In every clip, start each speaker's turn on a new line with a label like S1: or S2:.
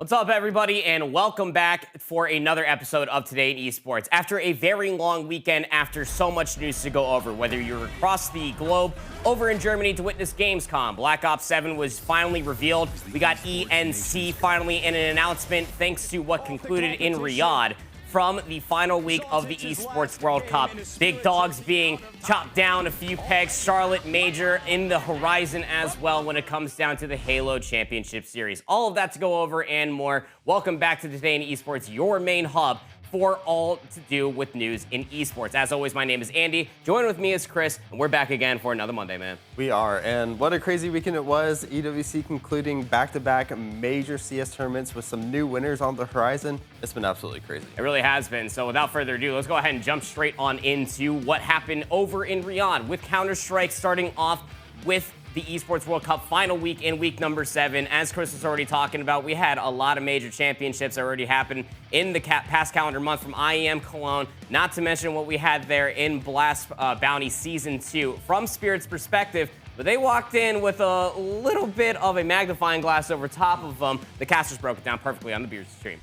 S1: What's up, everybody, and welcome back for another episode of Today in Esports. After a very long weekend, after so much news to go over, whether you're across the globe, over in Germany to witness Gamescom, Black Ops 7 was finally revealed. We got ENC finally in an announcement thanks to what concluded in Riyadh from the final week of the Esports World Cup. Big dogs being chopped down a few pegs. Charlotte Major in the horizon as well when it comes down to the Halo Championship Series. All of that to go over and more. Welcome back to Today in Esports, your main hub for all to do with news in esports. As always, my name is Andy. Join with me is Chris, and we're back again for another Monday, man.
S2: We are, and what a crazy weekend it was. EWC concluding back-to-back major CS tournaments with some new winners on the horizon. It's been absolutely crazy.
S1: It really has been. So without further ado, let's go ahead and jump straight on into what happened over in Riyadh with Counter-Strike, starting off with the Esports World Cup final week in week number 7. As Chris was already talking about, we had a lot of major championships that already happened in the past calendar month from IEM Cologne, not to mention what we had there in Blast Bounty Season 2. From Spirit's perspective, but they walked in with a little bit of a magnifying glass over top of them. The casters broke it down perfectly on the Beers stream.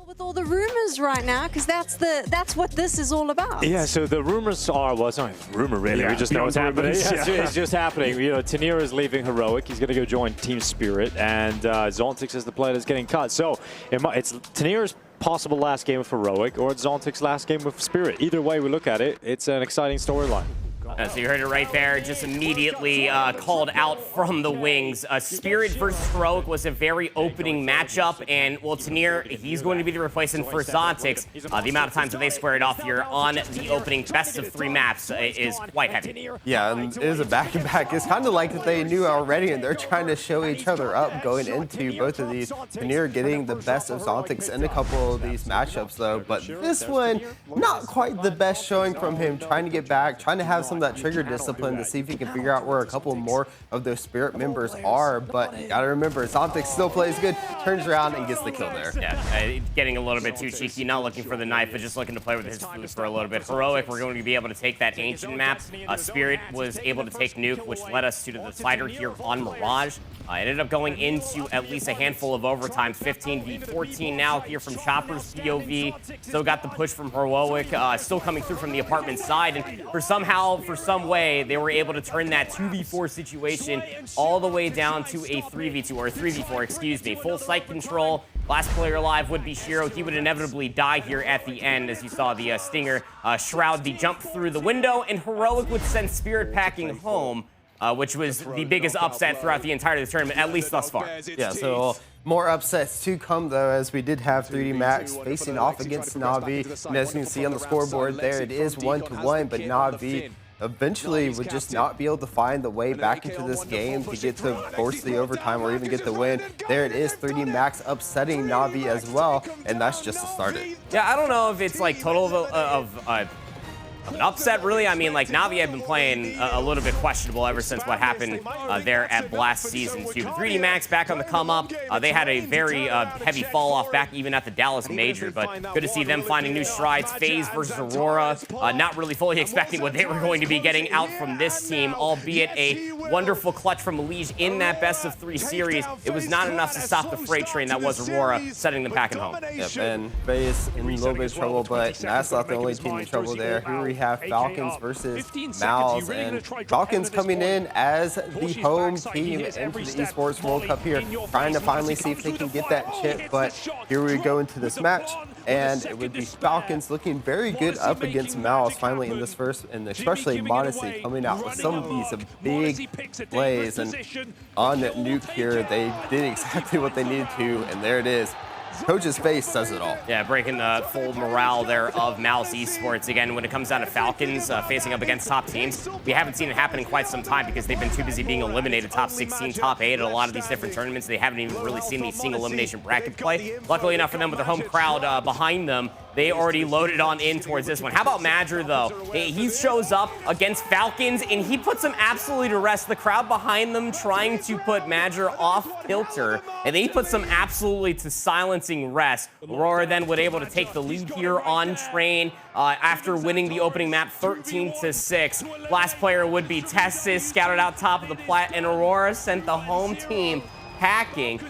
S3: With all the rumors right now, because that's what this is all about.
S4: Yeah, so the rumors are, well, it's not a rumor really, we just know what's happening. It's just happening. You know, Tanir is leaving Heroic, he's going to go join Team Spirit, and Zontix is the player that's getting cut. So it's Tanir's possible last game with Heroic, or it's Zontix's last game with Spirit. Either way we look at it, it's an exciting storyline.
S1: So you heard it right there, just immediately called out from the wings. Spirit versus Heroic was a very opening matchup, and well, Tanir, he's going to be the replacement for Zontix. The amount of times that they squared off here on the opening best of 3 maps is quite heavy.
S2: Yeah, and it is a back-to-back. It's kind of like that they knew already, and they're trying to show each other up going into both of these. Tanir getting the best of Zontix in a couple of these matchups, though, but this one, not quite the best showing from him, trying to get back, trying to have some of that trigger discipline to see if he can figure out where a couple more of those Spirit members are. But you gotta remember, Zontix still plays good, turns around and gets the kill there.
S1: Yeah, getting a little bit too cheeky, not looking for the knife, but just looking to play with his food for a little bit. Heroic, we're going to be able to take that ancient map. Spirit was able to take Nuke, which led us to the decider here on Mirage. It ended up going into at least a handful of overtimes, 15v14 now here from Chopper's POV. Still got the push from Heroic, still coming through from the apartment side, and for some way, they were able to turn that 2v4 situation all the way down to a 3v2, or a 3v4, excuse me. Full site control. Last player alive would be Shiro. He would inevitably die here at the end, as you saw the Stinger shroud the jump through the window, and Heroic would send Spirit packing home, which was the biggest upset throughout the entirety of the tournament, at least thus far.
S2: Yeah, so more upsets to come, though, as we did have 3D Max facing off against Na'Vi. And as you can see on the scoreboard there, it is 1-1, but Na'Vi eventually would just not be able to find the way back into this game to get to force the overtime or even get the win. There it is, 3D Max upsetting Na'Vi as well, and that's just to start it.
S1: Yeah, I don't know if it's like total of an upset, really. I mean, like, Na'Vi had been playing a little bit questionable ever since what happened there at Blast Season 2. But 3D Max back on the come-up. They had a very heavy fall-off back even at the Dallas Major, but good to see them finding new strides. FaZe versus Aurora, not really fully expecting what they were going to be getting out from this team, albeit a wonderful clutch from Elige in that best-of-3 series. It was not enough to stop the freight train that was Aurora, setting them packing home.
S2: Yep, and FaZe in a little bit of trouble, but that's not the only team in trouble there. Here we have Falcons versus MongolZ, and Falcons coming in as the home team into the Esports World Cup here, trying to finally see if they can get that chip. But here we go into this match, and it would be Falcons looking very good up against MongolZ finally in this first, and especially MongolZ coming out with some of these big plays. And on Nuke here, they did exactly what they needed to, and there it is. Coach's face says it all.
S1: Yeah, breaking the full morale there of MongolZ Esports. Again, when it comes down to Falcons facing up against top teams, we haven't seen it happen in quite some time because they've been too busy being eliminated top 16, top 8 at a lot of these different tournaments. They haven't even really seen the single elimination bracket play. Luckily enough for them, with their home crowd behind them, they already loaded on in towards this one. How about Madger, though? He shows up against Falcons, and he puts them absolutely to rest. The crowd behind them trying to put Madger off kilter, and then he puts them absolutely to silencing rest. Aurora then would able to take the lead here on Train after winning the opening map 13-6. Last player would be Tessis, scouted out top of the plat, and Aurora sent the home team packing.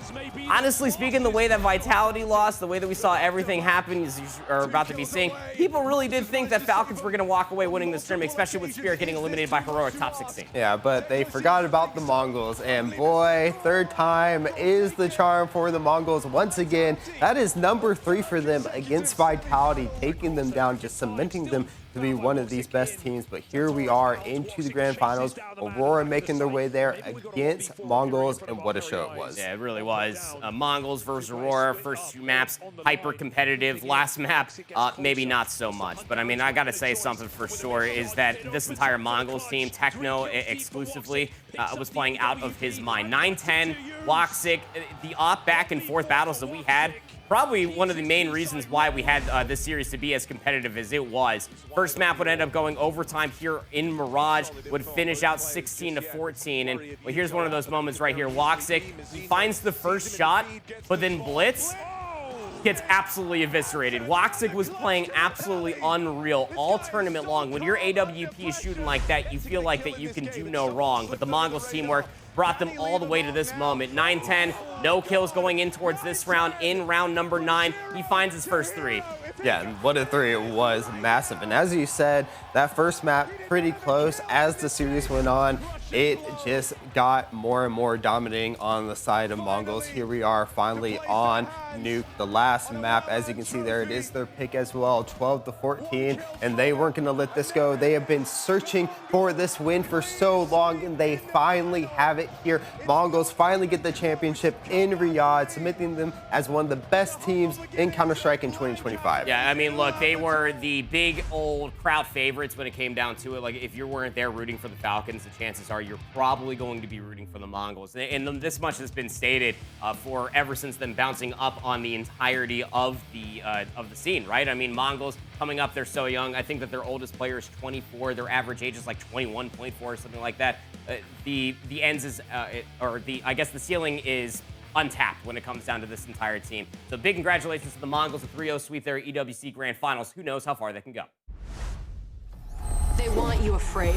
S1: Honestly speaking, the way that Vitality lost, the way that we saw everything happen, as you are about to be seeing, people really did think that Falcons were going to walk away winning this tournament, especially with Spirit getting eliminated by Heroic top 16.
S2: Yeah, but they forgot about the Mongols, and boy, third time is the charm for the Mongols once again. That is number 3 for them against Vitality, taking them down, just cementing them to be one of these best teams. But here we are into the grand finals. Aurora making their way there against Mongols, and what a show it was.
S1: Yeah, it really was. Mongols versus Aurora, first 2 maps, hyper competitive. Last map, maybe not so much. But I mean, I gotta say something for sure is that this entire Mongols team, Techno exclusively, was playing out of his mind. 9-10, Woxic, the back and forth battles that we had, probably one of the main reasons why we had this series to be as competitive as it was. First map would end up going overtime here in Mirage, would finish out 16-14. And well, here's one of those moments right here. Woxic, he finds the first shot, but then Blitz gets absolutely eviscerated. Woxic was playing absolutely unreal all tournament long. When your AWP is shooting like that, you feel like that you can do no wrong. But the Mongols teamwork brought them all the way to this moment. 9-10, no kills going in towards this round. In round number 9, he finds his first 3.
S2: Yeah, and what a 3 it was, massive. And as you said, that first map pretty close. As the series went on, it just got more and more dominating on the side of Mongols. Here we are finally on Nuke, the last map. As you can see there, it is their pick as well, 12-14, and they weren't gonna let this go. They have been searching for this win for so long, and they finally have it here. Mongols finally get the championship in Riyadh, submitting them as one of the best teams in Counter-Strike in 2025.
S1: Yeah, I mean, look, they were the big old crowd favorites when it came down to it. Like, if you weren't there rooting for the Falcons, the chances are you're probably going to be rooting for the Mongols. And this much has been stated for ever since them bouncing up on the entirety of the scene, right? I mean, Mongols coming up, they're so young. I think that their oldest player is 24. Their average age is like 21.4 or something like that. The ends is, I guess the ceiling is untapped when it comes down to this entire team. So big congratulations to the Mongols, a 3-0 sweep there at EWC Grand Finals. Who knows how far they can go.
S5: They want you afraid.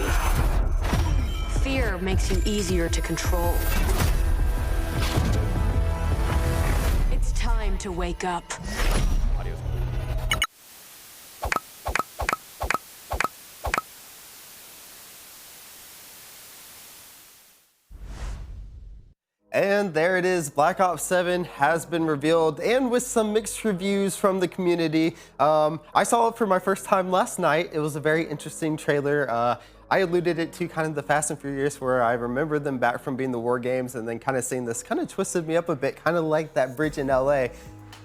S5: Fear makes you easier to control. It's time to wake up.
S2: And there it is, Black Ops 7 has been revealed, and with some mixed reviews from the community. I saw it for my first time last night. It was a very interesting trailer. I alluded it to kind of the Fast and Furious, where I remember them back from being the War Games, and then kind of seeing this kind of twisted me up a bit, kind of like that bridge in LA.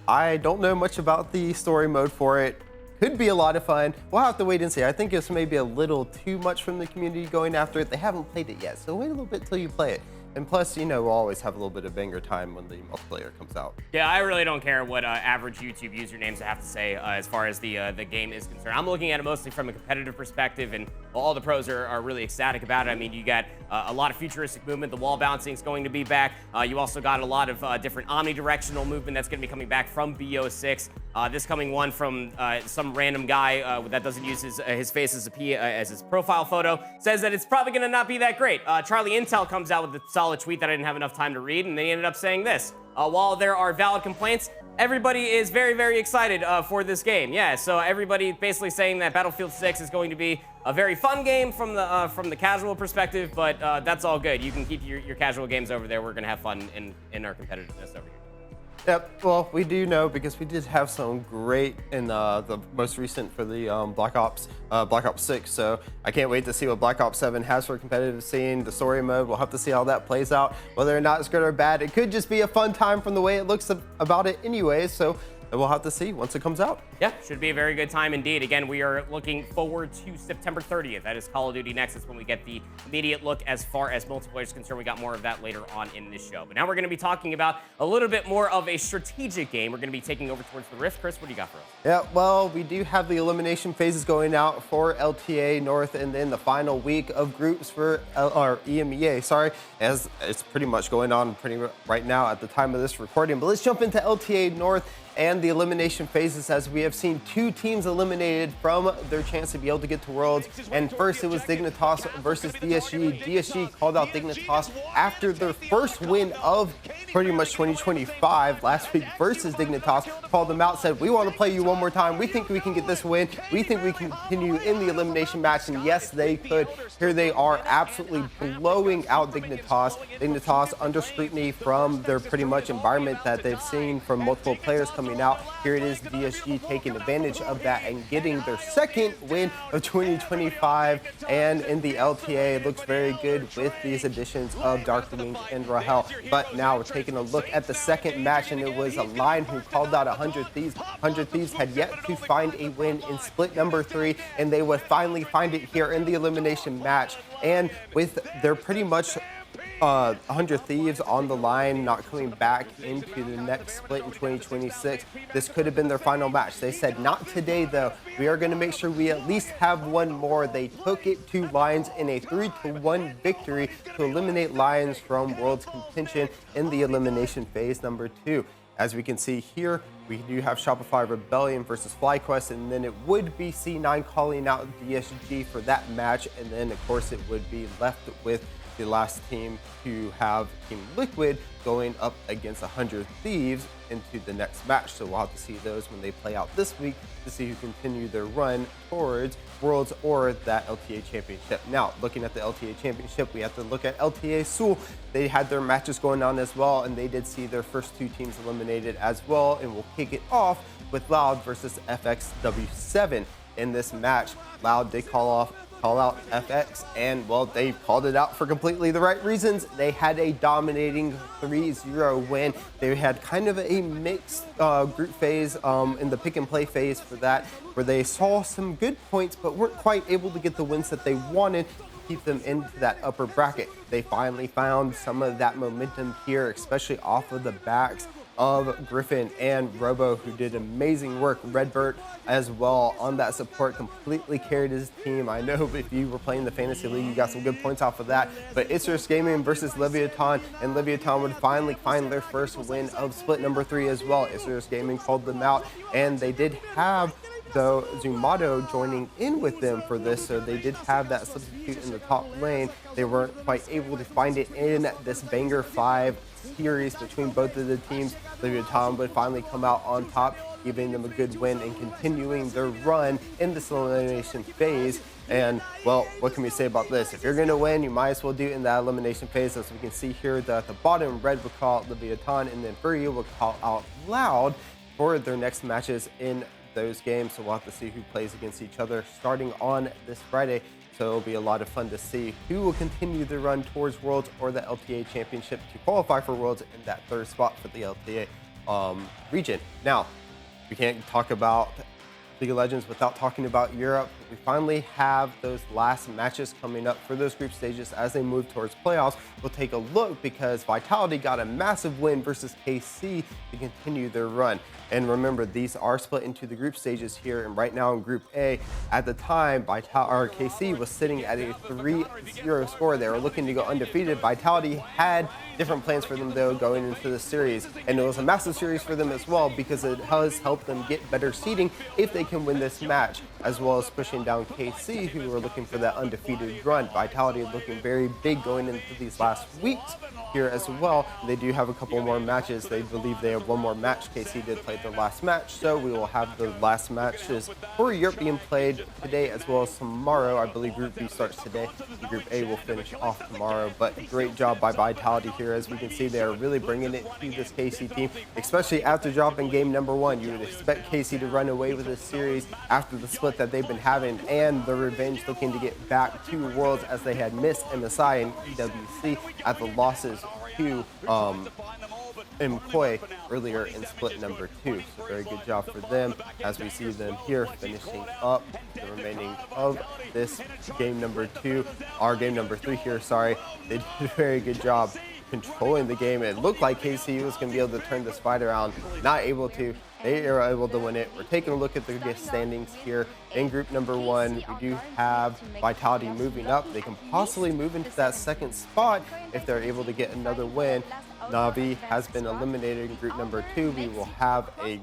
S2: I don't know much about the story mode for it. Could be a lot of fun. We'll have to wait and see. I think it's maybe a little too much from the community going after it. They haven't played it yet, so wait a little bit till you play it. And plus, you know, we'll always have a little bit of banger time when the multiplayer comes out.
S1: Yeah, I really don't care what average YouTube usernames have to say as far as the game is concerned. I'm looking at it mostly from a competitive perspective, and all the pros are really ecstatic about it. I mean, you got a lot of futuristic movement. The wall bouncing is going to be back. You also got a lot of different omnidirectional movement that's going to be coming back from BO6. This coming one from some random guy that doesn't use his face as his profile photo, says that it's probably going to not be that great. Charlie Intel comes out with a solid tweet that I didn't have enough time to read, and they ended up saying this. While there are valid complaints, everybody is very, very excited for this game. Yeah, so everybody basically saying that Battlefield 6 is going to be a very fun game from the casual perspective, but that's all good. You can keep your casual games over there. We're going to have fun in our competitiveness over here.
S2: Yep, well, we do know because we did have some great in the most recent for the Black Ops 6, so I can't wait to see what Black Ops 7 has for a competitive scene, the story mode. We'll have to see how that plays out, whether or not it's good or bad. It could just be a fun time from the way it looks about it anyways, so we'll have to see once it comes out.
S1: Yeah, should be a very good time indeed. Again, we are looking forward to September 30th. That is Call of Duty next. That's when we get the immediate look as far as multiplayer is concerned. We got more of that later on in this show. But now we're going to be talking about a little bit more of a strategic game. We're going to be taking over towards the Rift. Chris, what do you got for us?
S2: Yeah, well, we do have the elimination phases going out for LTA North, and then the final week of groups for EMEA, sorry, as it's pretty much going on right now at the time of this recording. But let's jump into LTA North and the elimination phases, as we have seen 2 teams eliminated from their chance to be able to get to Worlds. And first it was Dignitas versus DSG. DSG called out Dignitas after their first win of pretty much 2025 last week versus Dignitas. Called them out, said, we want to play you one more time. We think we can get this win. We think we can continue in the elimination match. And yes, they could. Here they are absolutely blowing out Dignitas. Dignitas under scrutiny from their pretty much environment that they've seen from multiple players coming out. Here it is, DSG taking advantage of that and getting their second win of 2025. And in the LTA, it looks very good with these additions of Darkwing and Rahel. But now we're taking a look at the second match, and it was a line who called out 100 Thieves. 100 Thieves had yet to find a win in split number 3, and they would finally find it here in the elimination match. And with their pretty much 100 Thieves on the line, not coming back into the next split in 2026, this could have been their final match. They said, not today though. We are going to make sure we at least have one more. They took it to Lions in a 3-1 victory to eliminate Lions from World's contention in the elimination phase number 2. As we can see here, we do have Shopify Rebellion versus FlyQuest, and then it would be C9 calling out DSG for that match, and then of course it would be left with the last team to have Team Liquid going up against 100 Thieves into the next match. So we'll have to see those when they play out this week to see who continue their run towards Worlds or that LTA Championship. Now, looking at the LTA Championship, we have to look at LTA Seoul. They had their matches going on as well, and they did see their first 2 teams eliminated as well. And we'll kick it off with Loud versus FXW7. In this match, Loud did call out FX, and well, they called it out for completely the right reasons. They had a dominating 3-0 win. They had kind of a mixed group phase in the pick and play phase for that, where they saw some good points but weren't quite able to get the wins that they wanted to keep them into that upper bracket. They finally found some of that momentum here, especially off of the backs of Griffin and Robo, who did amazing work. Redbird as well on that support, completely carried his team. I know if you were playing the Fantasy League, you got some good points off of that. But Isurus Gaming versus Leviathan, and Leviathan would finally find their first win of split number 3 as well. Isurus Gaming called them out, and they did have though Zumato joining in with them for this, so they did have that substitute in the top lane. They weren't quite able to find it in this Banger 5 series between both of the teams. Leviathan would finally come out on top, giving them a good win and continuing their run in this elimination phase. And well, what can we say about this? If you're going to win, you might as well do it in that elimination phase. As we can see here, that at the bottom, Red will call out Leviathan, and then Fury will call out Loud for their next matches in those games. So we'll have to see who plays against each other starting on this Friday. So it'll be a lot of fun to see who will continue the run towards Worlds or the LTA Championship to qualify for Worlds in that 3rd spot for the LTA region. Now, we can't talk about League of Legends without talking about Europe. We finally have those last matches coming up for those group stages as they move towards playoffs. We'll take a look because Vitality got a massive win versus KC to continue their run. And remember, these are split into the group stages here, and right now in Group A, at the time, KC was sitting at a 3-0 score. They were looking to go undefeated. Vitality had different plans for them, though, going into the series, and it was a massive series for them as well because it has helped them get better seeding if they can win this match, as well as pushing down KC, who are looking for that undefeated run. Vitality is looking very big going into these last weeks here as well. They do have a couple more matches. They believe they have one more match. KC did play their last match, so we will have the last matches for Europe being played today as well as tomorrow. I believe Group B starts today. Group A will finish off tomorrow, but great job by Vitality here. As we can see, they are really bringing it to this KC team, especially after dropping game number 1. You would expect KC to run away with this series after the split that they've been having and the revenge, looking to get back to Worlds as they had missed MSI and EWC at the losses to MKOI earlier in split number 2. So very good job for them as we see them here finishing up the remaining of this game number 2, our game number 3 here, sorry. They did a very good job controlling the game. It looked like KC was going to be able to turn this fight around, not able to. They are able to win it. We're taking a look at the standings here. In group number 1, we do have Vitality moving up. They can possibly move into that 2nd spot if they're able to get another win. Na'Vi has been eliminated in group number 2. We will have a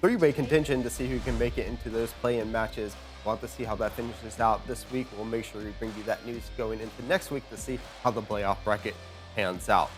S2: 3-way contention to see who can make it into those play-in matches. We'll have to see how that finishes out this week. We'll make sure we bring you that news going into next week to see how the playoff bracket pans out.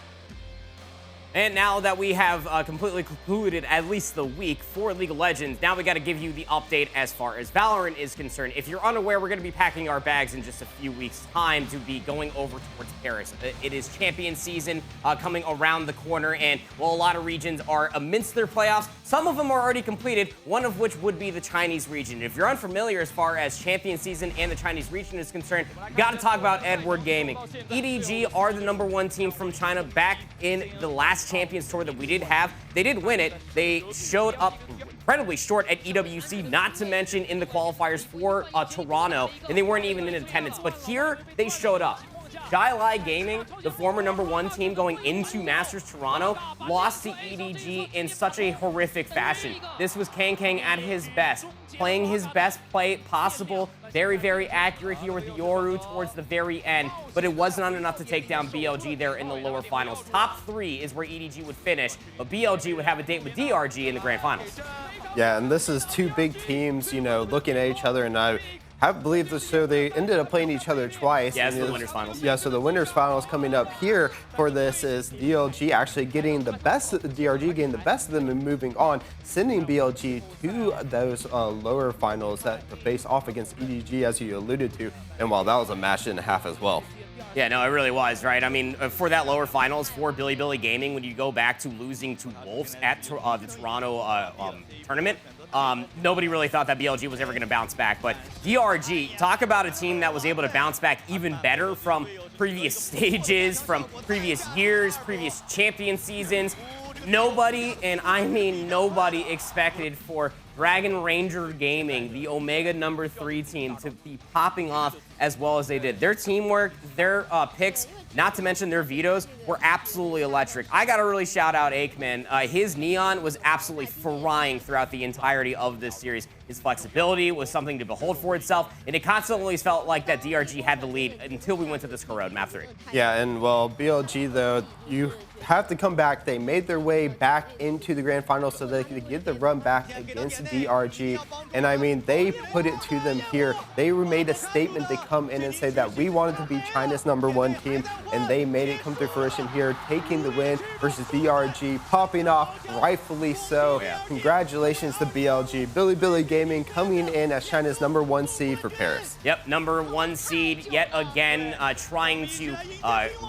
S1: And now that we have completely concluded at least the week for League of Legends, now we got to give you the update as far as Valorant is concerned. If you're unaware, we're going to be packing our bags in just a few weeks' time to be going over towards Paris. It is champion season coming around the corner, and while a lot of regions are amidst their playoffs, some of them are already completed, one of which would be the Chinese region. If you're unfamiliar as far as champion season and the Chinese region is concerned, you got to talk about Edward Gaming. EDG are the #1 team from China back in the last Champions Tour that we did have. They did win it. They showed up incredibly short at EWC, not to mention in the qualifiers for Toronto, and they weren't even in attendance. But here, they showed up. Jai Gaming, the former #1 team going into Masters Toronto, lost to EDG in such a horrific fashion. This was Kang at his best, playing his best play possible. Very, very accurate here with the Yoru towards the very end, but it was not enough to take down BLG there in the lower finals. Top 3 is where EDG would finish, but BLG would have a date with DRG in the grand finals.
S2: Yeah, and this is 2 big teams, you know, looking at each other, and I have believed this, so they ended up playing each other twice.
S1: Yeah, it's the winners finals.
S2: Yeah, so the winners finals coming up here for this is DLG actually getting the best, DRG getting the best of them and moving on, sending BLG to those lower finals to face off against EDG, as you alluded to. And while that was a match and a half as well.
S1: Yeah, no, it really was, right? I mean, for that lower finals for Billy Gaming, when you go back to losing to Wolves at the Toronto tournament, nobody really thought that BLG was ever going to bounce back. But DRG, talk about a team that was able to bounce back even better from previous stages, from previous years, previous champion seasons. Nobody, and I mean nobody, expected for Dragon Ranger Gaming, the Omega #3 team, to be popping off as well as they did. Their teamwork, their picks, not to mention their vetoes, were absolutely electric. I got to really shout out Aikman. His Neon was absolutely frying throughout the entirety of this series. His flexibility was something to behold for itself, and it constantly felt like that DRG had the lead until we went to this Corrode map 3.
S2: Yeah, and well, BLG, though, you have to come back. They made their way back into the grand final so they could get the run back against DRG. And I mean, they put it to them here. They made a statement to come in and say that we wanted to be China's #1 team, and they made it come to fruition here, taking the win versus DRG, popping off, rightfully so.
S1: Yeah.
S2: Congratulations to BLG. Billy Gaming coming in as China's #1 seed for Paris.
S1: Yep, #1 seed yet again, trying to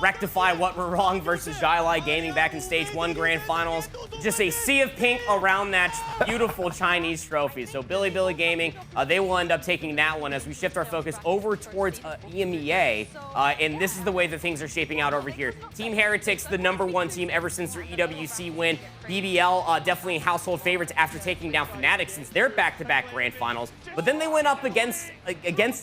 S1: rectify what went wrong versus Jai Gaming back in Stage 1 Grand Finals. Just a sea of pink around that beautiful Chinese trophy. So Billy Gaming, they will end up taking that one as we shift our focus over towards EMEA. And this is the way that things are shaping out over here. Team Heretics, the #1 team ever since their EWC win. BBL, definitely household favorites after taking down Fnatic since their back-to-back Grand Finals. But then they went up against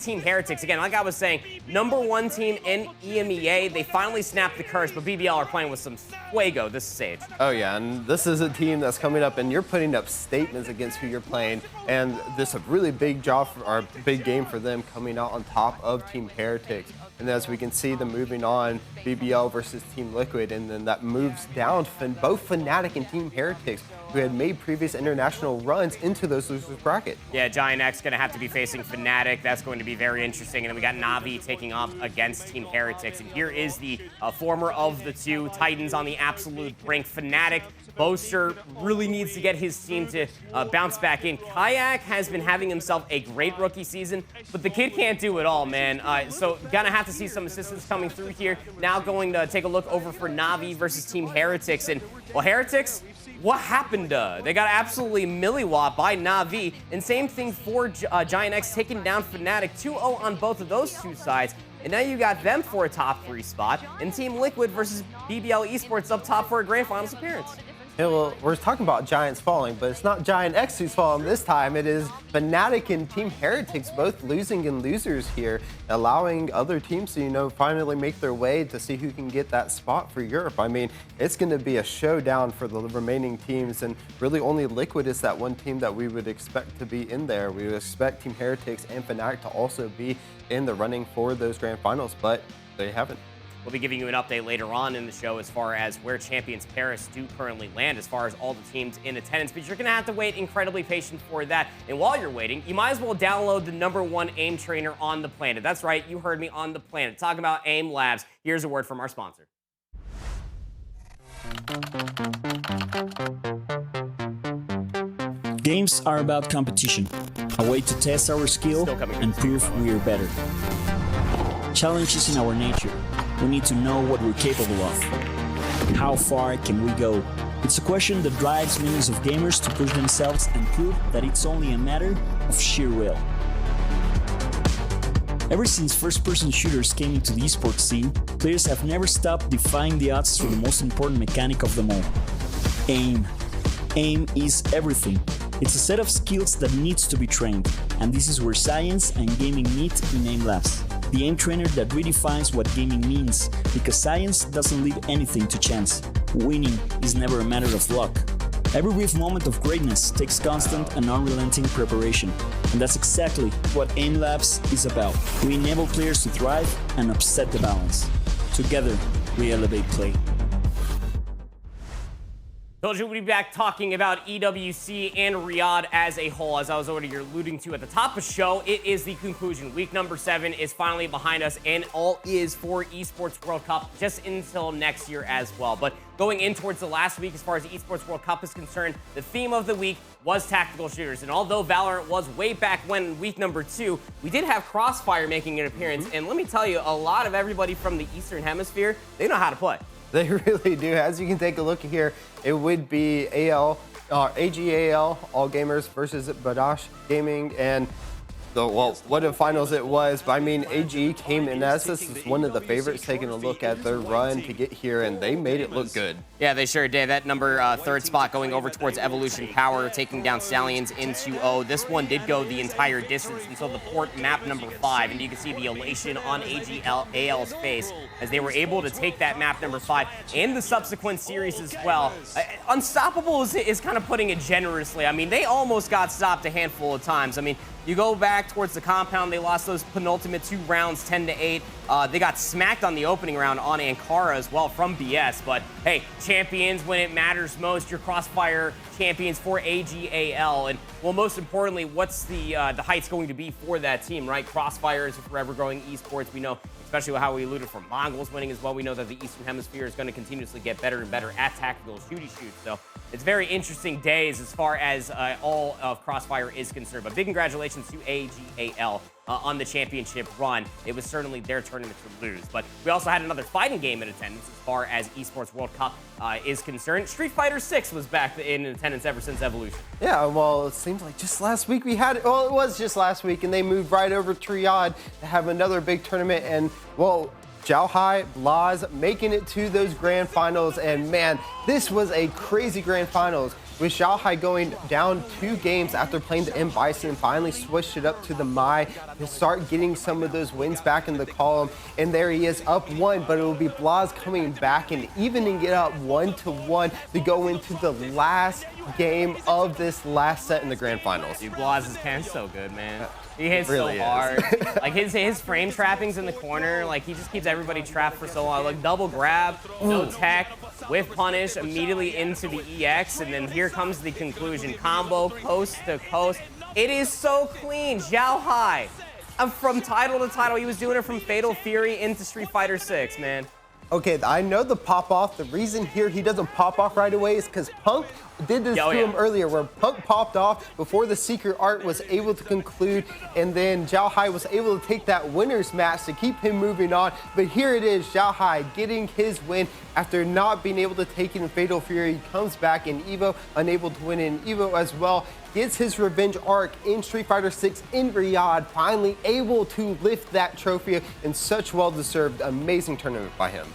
S1: Team Heretics. Again, like I was saying, #1 team in EMEA. They finally snapped the curse, but BBL are playing with some fuego this stage.
S2: Oh yeah, and this is a team that's coming up, and you're putting up statements against who you're playing, and this is a really big job or big game for them coming out on top of Team Heretics. And as we can see them moving on, BBL versus Team Liquid, and then that moves down both Fnatic and Team Heretics, who had made previous international runs into those losers bracket.
S1: Yeah, Giant X going to have to be facing Fnatic. That's going to be very interesting. And then we got Na'Vi taking up against Team Heretics. And here is the former of the two Titans on the absolute brink. Fnatic, Boaster really needs to get his team to bounce back in. Kayak has been having himself a great rookie season, but the kid can't do it all, man. So gonna have to see some assistance coming through here. Now going to take a look over for Na'Vi versus Team Heretics. And, well, Heretics, what happened? They got absolutely milliwatt by Na'Vi. And same thing for Giant X taking down Fnatic. 2-0 on both of those two sides. And now you got them for a top 3 spot. And Team Liquid versus BBL Esports up top for a grand finals appearance.
S2: Yeah, well, we're talking about Giants falling, but it's not Giant X who's falling this time. It is Fnatic and Team Heretics both losing in losers here, allowing other teams to, you know, finally make their way to see who can get that spot for Europe. I mean, it's going to be a showdown for the remaining teams, and really only Liquid is that one team that we would expect to be in there. We would expect Team Heretics and Fnatic to also be in the running for those grand finals, but they haven't.
S1: we'll be giving you an update later on in the show as far as where Champions Paris do currently land as far as all the teams in attendance. But you're going to have to wait incredibly patient for that. And while you're waiting, you might as well download the #1 aim trainer on the planet. That's right, you heard me, on the planet. Talking about AIM Labs. Here's a word from our sponsor.
S6: Games are about competition, a way to test our skill and prove we are better. Challenge is in our nature. We need to know what we're capable of. How far can we go? It's a question that drives millions of gamers to push themselves and prove that it's only a matter of sheer will. Ever since first-person shooters came into the esports scene, players have never stopped defying the odds through the most important mechanic of them all: aim. Aim is everything. It's a set of skills that needs to be trained, and this is where science and gaming meet in AIM Labs, the aim trainer that redefines what gaming means, because science doesn't leave anything to chance. Winning is never a matter of luck. Every brief moment of greatness takes constant and unrelenting preparation, and that's exactly what AIM Labs is about. We enable players to thrive and upset the balance. Together, we elevate play.
S1: Told you we'd be back talking about EWC and Riyadh as a whole. As I was already alluding to at the top of the show, it is the conclusion. Week number 7 is finally behind us, and all is for Esports World Cup just until next year as well. But going in towards the last week, as far as the Esports World Cup is concerned, the theme of the week was tactical shooters. And although Valorant was way back when, week number 2, we did have Crossfire making an appearance. And let me tell you, a lot of everybody from the Eastern Hemisphere, they know how to play.
S2: They really do. As you can take a look here, it would be AGAL, All Gamers versus Badash Gaming, and what a finals it was. But I mean, AG came in as this is one of the favorites, taking a look at their run to get here, and they made it look good.
S1: Yeah, they sure did. That number 3rd spot going over towards Evolution Power, taking down Stallions into O. This one did go the entire distance until the port map number 5, and you can see the elation on AGAL's face as they were able to take that map number 5 and the subsequent series as well. Unstoppable is kind of putting it generously. I mean, they almost got stopped a handful of times. I mean, you go back towards the compound, they lost those penultimate 2 rounds, 10-8. They got smacked on the opening round on Ankara as well from BS. But hey, champions when it matters most. Your Crossfire champions for AGAL. And well, most importantly, what's the heights going to be for that team, right? Crossfire is a forever growing esports. We know, especially how we alluded for MongolZ winning as well. We know that the Eastern Hemisphere is going to continuously get better and better at tactical shooty shoots. So it's very interesting days as far as all of Crossfire is concerned. But big congratulations to AGAL on the championship run. It was certainly their tournament to lose. But we also had another fighting game in attendance as far as Esports World Cup is concerned. Street Fighter 6 was back in attendance ever since Evolution.
S2: Yeah, well, it seems like just last week we had it. Well, it was just last week, and they moved right over to Riyadh to have another big tournament. And, well, Xiaohai, Blaz making it to those grand finals. And, man, this was a crazy grand finals, with Xiaohai going down 2 games after playing the M Bison and finally switched it up to the Mai to start getting some of those wins back in the column. And there he is, up 1, but it will be Blaz coming back and evening it up 1-1 to go into the last game of this last set in the grand finals.
S1: Dude, Blaz is kind of so good, man. He hits
S2: really
S1: so hard. Like his frame trappings in the corner, like he just keeps everybody trapped for so long. Like double grab, no tech, whiff punish, immediately into the EX, and then here comes the conclusion. Combo, coast to coast. It is so clean. Xiaohai. From title to title, he was doing it from Fatal Fury into Street Fighter 6, man.
S2: Okay, I know the pop-off. The reason here he doesn't pop off right away is because Punk did this to him earlier, where Punk popped off before the secret art was able to conclude, and then Xiaohai was able to take that winner's match to keep him moving on. But here it is, Xiaohai getting his win after not being able to take it in Fatal Fury. He comes back in EVO, unable to win in EVO as well. Gets his revenge arc in Street Fighter 6 in Riyadh, finally able to lift that trophy in such well-deserved, amazing tournament by him.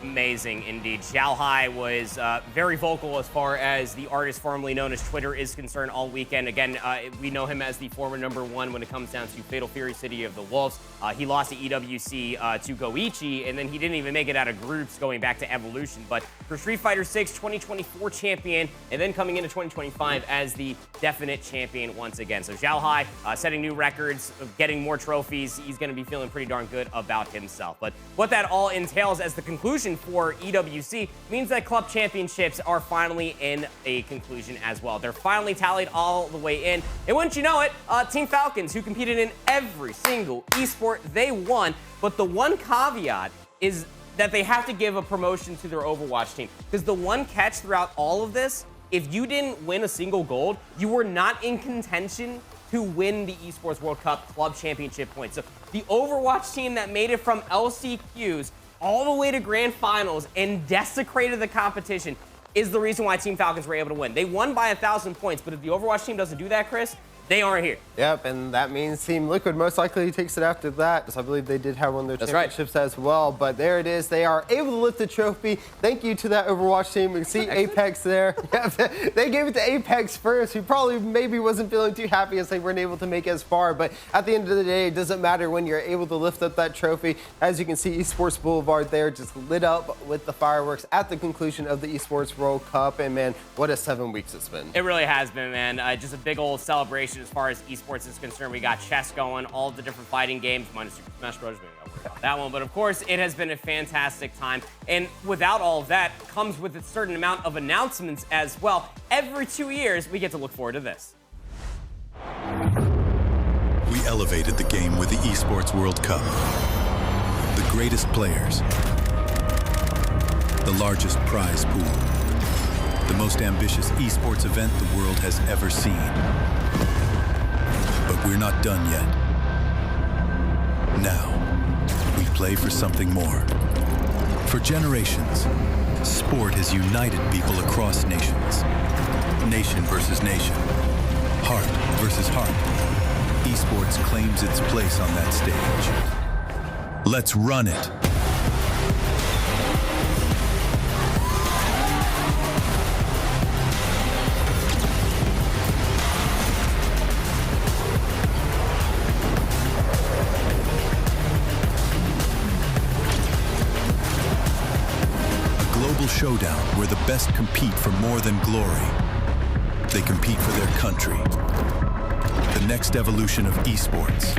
S1: Amazing indeed. Xiaohai was very vocal as far as the artist formerly known as Twitter is concerned all weekend. Again, we know him as the former #1 when it comes down to Fatal Fury City of the Wolves. He lost to EWC to Goichi, and then he didn't even make it out of groups going back to Evolution. But for Street Fighter 6 2024 champion, and then coming into 2025 as the definite champion once again. So Xiaohai setting new records, getting more trophies. He's going to be feeling pretty darn good about himself. But what that all entails as the conclusion for EWC means that club championships are finally in a conclusion as well. They're finally tallied all the way in. And wouldn't you know it, Team Falcons, who competed in every single esport, they won. But the one caveat is that they have to give a promotion to their Overwatch team. Because the one catch throughout all of this, if you didn't win a single gold, you were not in contention to win the Esports World Cup Club Championship points. So the Overwatch team that made it from LCQs all the way to Grand Finals and desecrated the competition is the reason why Team Falcons were able to win. They won by 1,000 points, but if the Overwatch team doesn't do that, Chris, they aren't here.
S2: Yep, and that means Team Liquid most likely takes it after that. So I believe they did have one of their championships as well. But there it is. They are able to lift the trophy. Thank you to that Overwatch team. You can see Apex there. They gave it to Apex first, who probably maybe wasn't feeling too happy as they weren't able to make as far. But at the end of the day, it doesn't matter when you're able to lift up that trophy. As you can see, Esports Boulevard there just lit up with the fireworks at the conclusion of the Esports World Cup. And man, what a 7 weeks it's been.
S1: It really has been, man. Just a big old celebration as far as esports is concerned. We got chess going, all the different fighting games, minus Super Smash Bros. Maybe I'll worry about that one. But of course, it has been a fantastic time. And without all of that comes with a certain amount of announcements as well. Every 2 years, we get to look forward to this.
S7: We elevated the game with the Esports World Cup. The greatest players. The largest prize pool. The most ambitious esports event the world has ever seen. But we're not done yet. Now, we play for something more. For generations, sport has united people across nations. Nation versus nation. Heart versus heart. Esports claims its place on that stage. Let's run it. Showdown where the best compete for more than glory. They compete for their country. The next evolution of esports.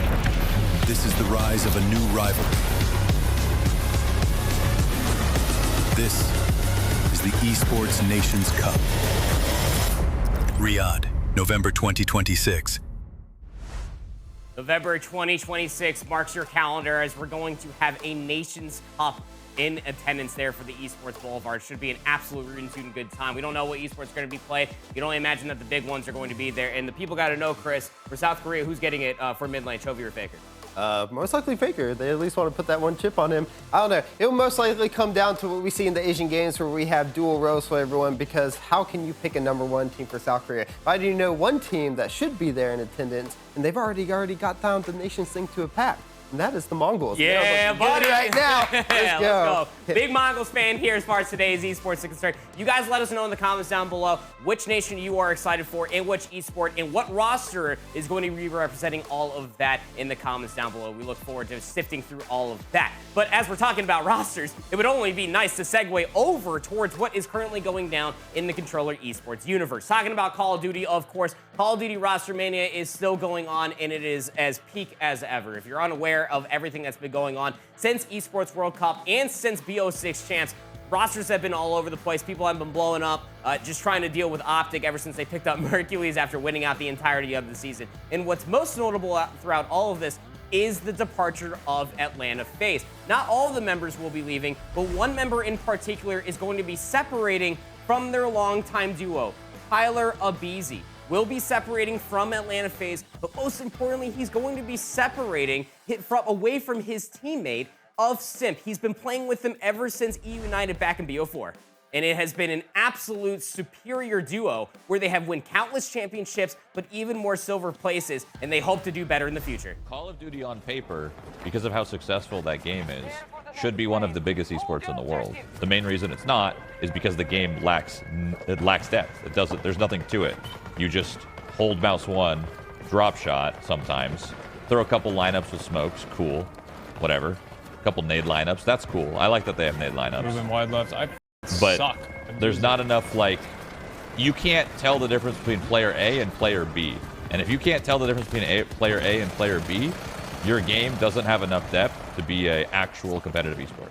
S7: This is the rise of a new rivalry. This is the Esports Nations Cup. Riyadh, November 2026.
S1: November 2026 marks your calendar as we're going to have a Nations Cup in attendance there for the Esports Boulevard. Should be an absolute rootin' tootin' good time. We don't know what esports are going to be played. You can only imagine that the big ones are going to be there. And the people got to know, Chris, for South Korea, who's getting it for mid lane, Chovy or Faker?
S2: Most likely Faker. They at least want to put that one chip on him. I don't know. It'll most likely come down to what we see in the Asian Games where we have dual roles for everyone, because how can you pick a #1 team for South Korea? Why do you know one team that should be there in attendance, and they've already got down the nation's thing to a pack? And that is the Mongols.
S1: Yeah, buddy.
S2: Right now.
S1: Let's go. Big Mongols fan here as far as today's esports is concerned. You guys let us know in the comments down below which nation you are excited for and which esport and what roster is going to be representing all of that in the comments down below. We look forward to sifting through all of that. But as we're talking about rosters, it would only be nice to segue over towards what is currently going down in the controller esports universe. Talking about Call of Duty, of course, Call of Duty roster mania is still going on, and it is as peak as ever. If you're unaware of everything that's been going on since Esports World Cup and since BO6 champs, rosters have been all over the place. People have been blowing up, just trying to deal with Optic ever since they picked up Mercules after winning out the entirety of the season. And what's most notable throughout all of this is the departure of Atlanta FaZe. Not all of the members will be leaving, but one member in particular is going to be separating from their longtime duo. Tyler Abizi will be separating from Atlanta FaZe, but most importantly, he's going to be separating away from his teammate of Simp. He's been playing with them ever since EU United back in BO4. And it has been an absolute superior duo where they have won countless championships, but even more silver places, and they hope to do better in the future.
S8: Call of Duty on paper, because of how successful that game is, should be one of the biggest esports in the world. The main reason it's not is because the game lacks depth. It doesn't. There's nothing to it. You just hold mouse 1, drop shot sometimes, throw a couple lineups with smokes, cool, whatever. A couple nade lineups, that's cool. I like that they have nade lineups.
S9: Moving wide left,
S8: but
S9: suck.
S8: There's not enough, like, you can't tell the difference between player A and player B. And if you can't tell the difference between player A and player B, your game doesn't have enough depth to be an actual competitive esport.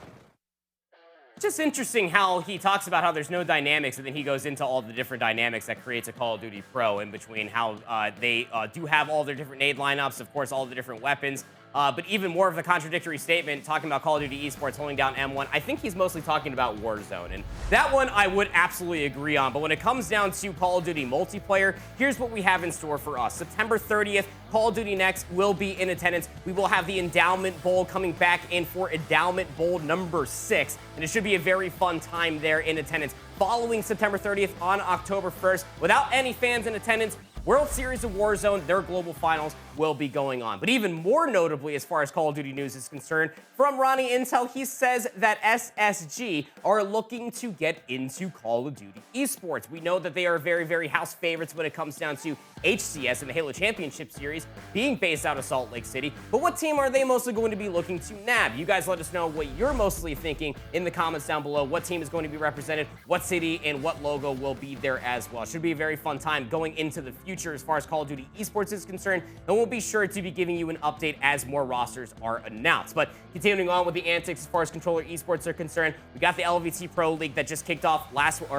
S1: Just interesting how he talks about how there's no dynamics, and then he goes into all the different dynamics that creates a Call of Duty Pro in between how they do have all their different nade lineups, of course, all the different weapons. But even more of a contradictory statement, talking about Call of Duty Esports holding down M1, I think he's mostly talking about Warzone. And that one I would absolutely agree on. But when it comes down to Call of Duty multiplayer, here's what we have in store for us. September 30th, Call of Duty Next will be in attendance. We will have the Endowment Bowl coming back in for Endowment Bowl number 6. And it should be a very fun time there in attendance. Following September 30th on October 1st, without any fans in attendance, World Series of Warzone, their global finals, will be going on. But even more notably, as far as Call of Duty news is concerned, from Ronnie Intel, he says that SSG are looking to get into Call of Duty Esports. We know that they are very, very house favorites when it comes down to HCS and the Halo Championship Series being based out of Salt Lake City. But what team are they mostly going to be looking to nab? You guys let us know what you're mostly thinking in the comments down below. What team is going to be represented, what city, and what logo will be there as well. Should be a very fun time going into the future as far as Call of Duty Esports is concerned, and we'll be sure to be giving you an update as more rosters are announced. But continuing on with the antics as far as controller esports are concerned, we got the LVT Pro League that just kicked off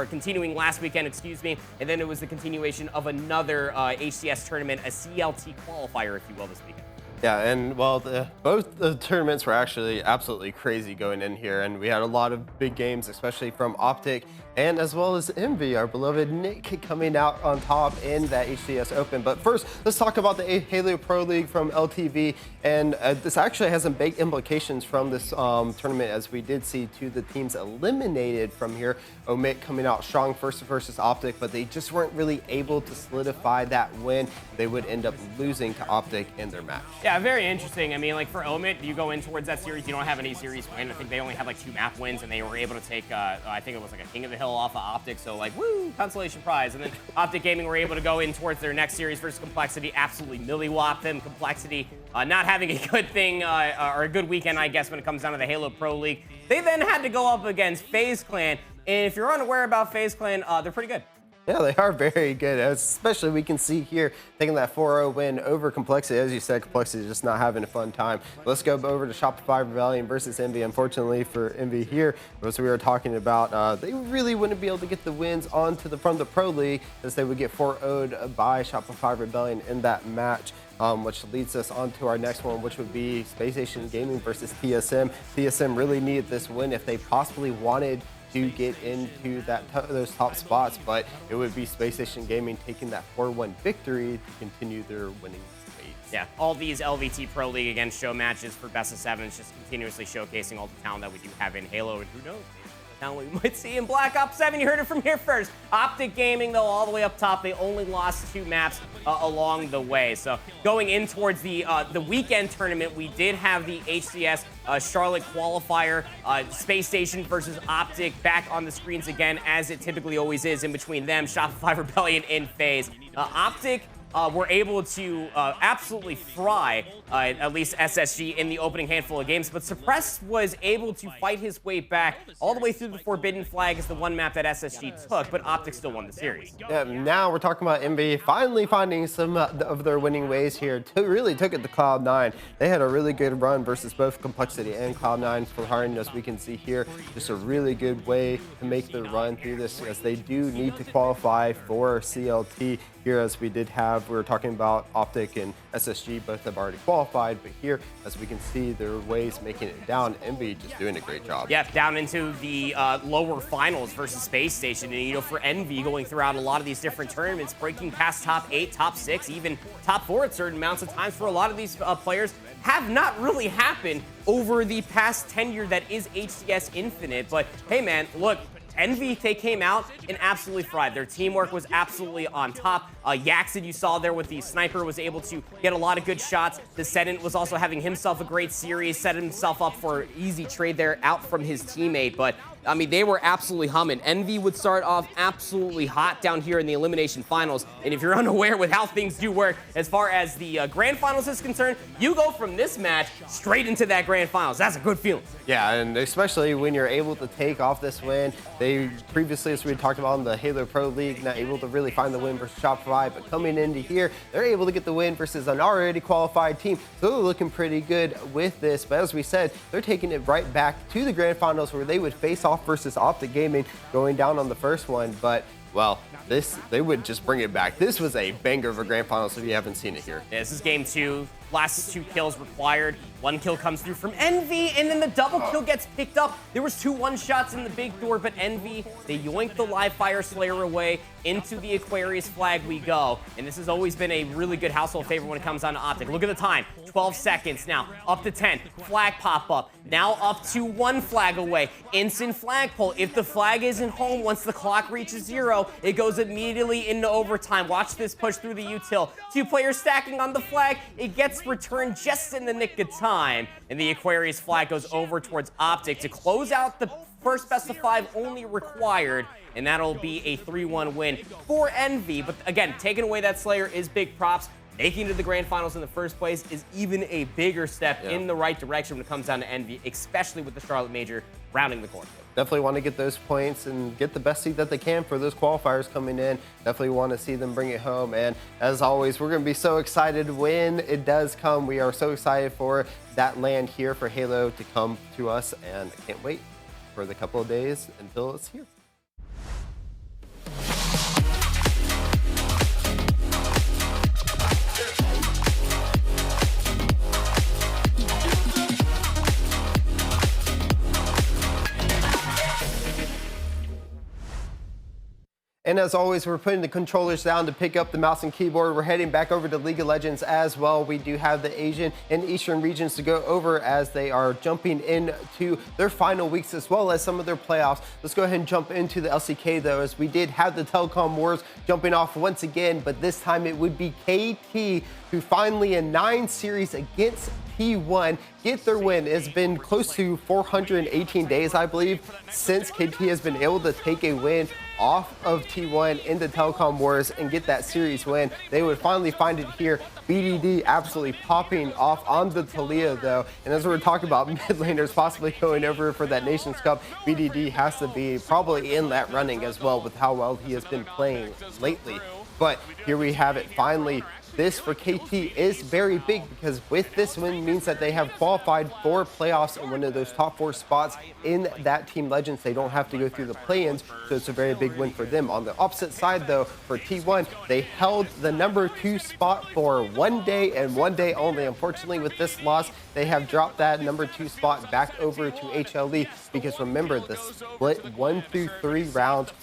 S1: continuing last weekend, excuse me, and then it was the continuation of another HCS tournament, a CLT qualifier, if you will, this weekend.
S2: Yeah, and well, both the tournaments were actually absolutely crazy going in here, and we had a lot of big games, especially from Optic, and as well as Envy, our beloved Nick, coming out on top in that HCS Open. But first, let's talk about the Halo Pro League from LTV, and this actually has some big implications from this tournament, as we did see two of the teams eliminated from here. Omit coming out strong versus Optic, but they just weren't really able to solidify that win. They would end up losing to Optic in their match.
S1: Yeah, very interesting. I mean, like for Omit, you go in towards that series, you don't have any series win. I think they only had like 2 map wins, and they were able to take, I think it was like a King of the Hill off of Optic, so like, woo, consolation prize. And then Optic Gaming were able to go in towards their next series versus Complexity, absolutely millywhopped them. Complexity not having a good thing, or a good weekend, I guess, when it comes down to the Halo Pro League. They then had to go up against FaZe Clan, and if you're unaware about FaZe Clan, they're pretty good.
S2: Yeah, they are very good, especially we can see here taking that 4-0 win over Complexity. As you said, Complexity is just not having a fun time. Let's go over to Shopify Rebellion versus Envy. Unfortunately for Envy here, as we were talking about, they really wouldn't be able to get the wins from the Pro League, as they would get 4-0'd by Shopify Rebellion in that match. Which leads us on to our next one, which would be Space Station Gaming versus TSM. TSM really needed this win if they possibly wanted to get into those top spots, but it would be Space Station Gaming taking that 4-1 victory to continue their winning ways.
S1: Yeah, all these LVT Pro League again show matches for best of 7s, just continuously showcasing all the talent that we do have in Halo, and who knows, talent we might see in Black Ops 7. You heard it from here first. Optic Gaming, though, all the way up top, they only lost 2 maps along the way. So going in towards the weekend tournament, we did have the HCS Charlotte qualifier, Space Station versus Optic back on the screens again, as it typically always is in between them, Shopify Rebellion and FaZe. Optic were able to absolutely fry at least SSG in the opening handful of games, but Suppress was able to fight his way back all the way through the Forbidden Flag as the one map that SSG took, but Optic still won the series.
S2: Yeah, now we're talking about Envy finally finding some of their winning ways here. Really took it to Cloud9. They had a really good run versus both Complexity and Cloud9 for Harden, as we can see here. Just a really good way to make the run through this, as they do need to qualify for CLT here, as we were talking about Optic and SSG, both have already qualified, but here, as we can see, their ways making it down. Envy just doing a great job.
S1: Yeah, down into the lower finals versus Space Station, and you know, for Envy going throughout a lot of these different tournaments, breaking past top 8, top 6, even top 4 at certain amounts of times for a lot of these players, have not really happened over the past tenure that is HCS Infinite. But hey man, look, Envy, they came out and absolutely fried. Their teamwork was absolutely on top. Yaxid, you saw there with the sniper, was able to get a lot of good shots. Descendant was also having himself a great series, set himself up for an easy trade there out from his teammate. But I mean, they were absolutely humming. Envy would start off absolutely hot down here in the elimination finals. And if you're unaware with how things do work, as far as the grand finals is concerned, you go from this match straight into that grand finals. That's a good feeling.
S2: Yeah, and especially when you're able to take off this win. They previously, as we talked about in the Halo Pro League, not able to really find the win versus Shopify, but coming into here, they're able to get the win versus an already qualified team. So they're looking pretty good with this. But as we said, they're taking it right back to the grand finals where they would face off versus Optic Gaming, going down on the first one. But well, they would just bring it back. This was a banger of a grand finals if you haven't seen it here.
S1: Yeah, this is game 2. Last 2 kills required. 1 kill comes through from Envy, and then the double kill gets picked up. There was 2 one-shots in the big door, but Envy, they yoinked the live fire slayer away. Into the Aquarius flag we go. And this has always been a really good household favorite when it comes down to Optic. Look at the time, 12 seconds now, up to 10. Flag pop up, now up to 1 flag away. Instant flag pull. If the flag isn't home, once the clock reaches 0, it goes immediately into overtime. Watch this push through the util. 2 players stacking on the flag. It gets returned just in the nick of time. And the Aquarius flag goes over towards Optic to close out the first best of 5 only required. And that'll be a 3-1 win for Envy. But again, taking away that Slayer is big props. Making it to the grand finals in the first place is even a bigger step in the right direction when it comes down to Envy, especially with the Charlotte Major rounding the corner.
S2: Definitely want to get those points and get the best seed that they can for those qualifiers coming in. Definitely want to see them bring it home. And as always, we're going to be so excited when it does come. We are so excited for that land here for Halo to come to us. And I can't wait for the couple of days until it's here. And as always, we're putting the controllers down to pick up the mouse and keyboard. We're heading back over to League of Legends as well. We do have the Asian and Eastern regions to go over as they are jumping into their final weeks as well as some of their playoffs. Let's go ahead and jump into the LCK though, as we did have the Telecom Wars jumping off once again, but this time it would be KT who finally in 9 series against T1 get their win. It's been close to 418 days, I believe, since KT has been able to take a win off of T1 in the Telecom Wars and get that series win. They would finally find it here. BDD absolutely popping off on the Talia though. And as we're talking about mid laners possibly going over for that Nations Cup, BDD has to be probably in that running as well with how well he has been playing lately. But here we have it finally. This for KT is very big because with this win means that they have qualified for playoffs in one of those top 4 spots in that Team Legends. They don't have to go through the play-ins, so it's a very big win for them. On the opposite side though, for T1, they held the number 2 spot for 1 day and 1 day only. Unfortunately, with this loss, they have dropped that number 2 spot back over to HLE because remember, the split 1 through 3 rounds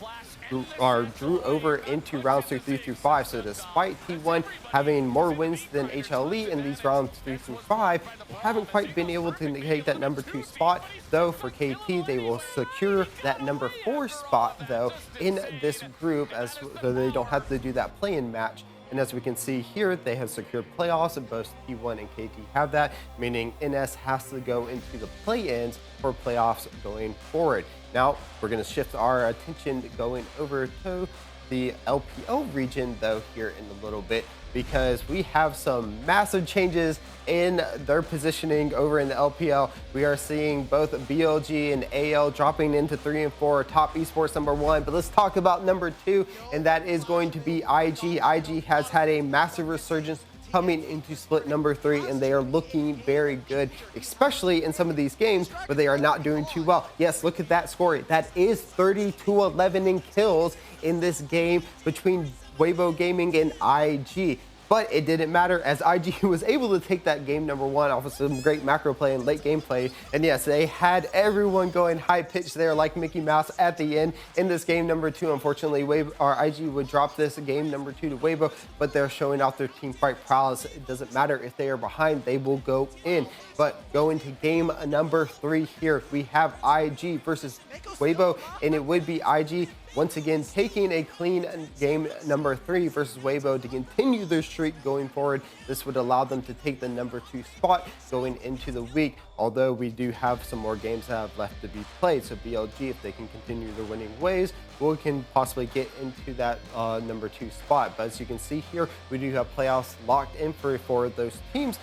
S2: drew over into rounds 3 through 5. So despite T1 having more wins than HLE in these rounds 3 through 5, they haven't quite been able to negate that number 2 spot. Though for KT, they will secure that number 4 spot though in this group, as so they don't have to do that play-in match. And as we can see here, they have secured playoffs, and both T1 and KT have that, meaning NS has to go into the play-ins for playoffs going forward. Now, we're going to shift our attention going over to the LPL region, though, here in a little bit, because we have some massive changes in their positioning over in the LPL. We are seeing both BLG and AL dropping into 3 and 4, top esports number 1. But let's talk about number 2, and that is going to be IG. IG has had a massive resurgence coming into split number 3, and they are looking very good, especially in some of these games where they are not doing too well. Yes, look at that score. That is 30-11 in kills in this game between Weibo Gaming and IG. But it didn't matter as IG was able to take that game number 1 off of some great macro play and late game play. And yes, they had everyone going high pitch there like Mickey Mouse at the end in this game number 2. Unfortunately, IG would drop this game number 2 to Weibo, but they're showing off their team fight prowess. It doesn't matter if they are behind, they will go in. But going to game number 3 here, we have IG versus Weibo, and it would be IG once again taking a clean game number 3 versus Weibo to continue their streak going forward. This would allow them to take the number 2 spot going into the week, although we do have some more games that have left to be played. So BLG, if they can continue their winning ways, we can possibly get into that number 2 spot. But as you can see here, we do have playoffs locked in for those teams.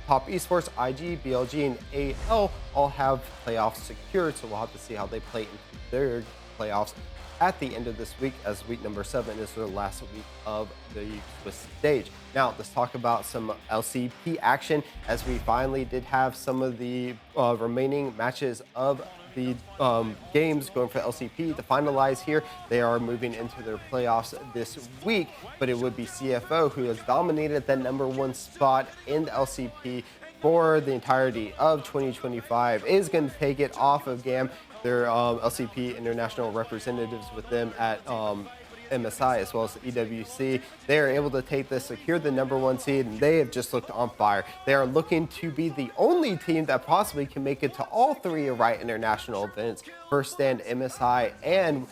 S2: Top Esports, IG, BLG, and AL all have playoffs secured, so we'll have to see how they play into their playoffs at the end of this week, as week number 7 is their last week of the Swiss stage. Now, let's talk about some LCP action, as we finally did have some of the remaining matches of the games going for LCP to finalize here. They are moving into their playoffs this week, but it would be CFO who has dominated that number 1 spot in the LCP for the entirety of 2025, is going to take it off of GAM. Their LCP international representatives with them at MSI as well as EWC. They are able to take this, secure the number 1 seed, and they have just looked on fire. They are looking to be the only team that possibly can make it to all 3 Riot International events, First Stand, MSI, and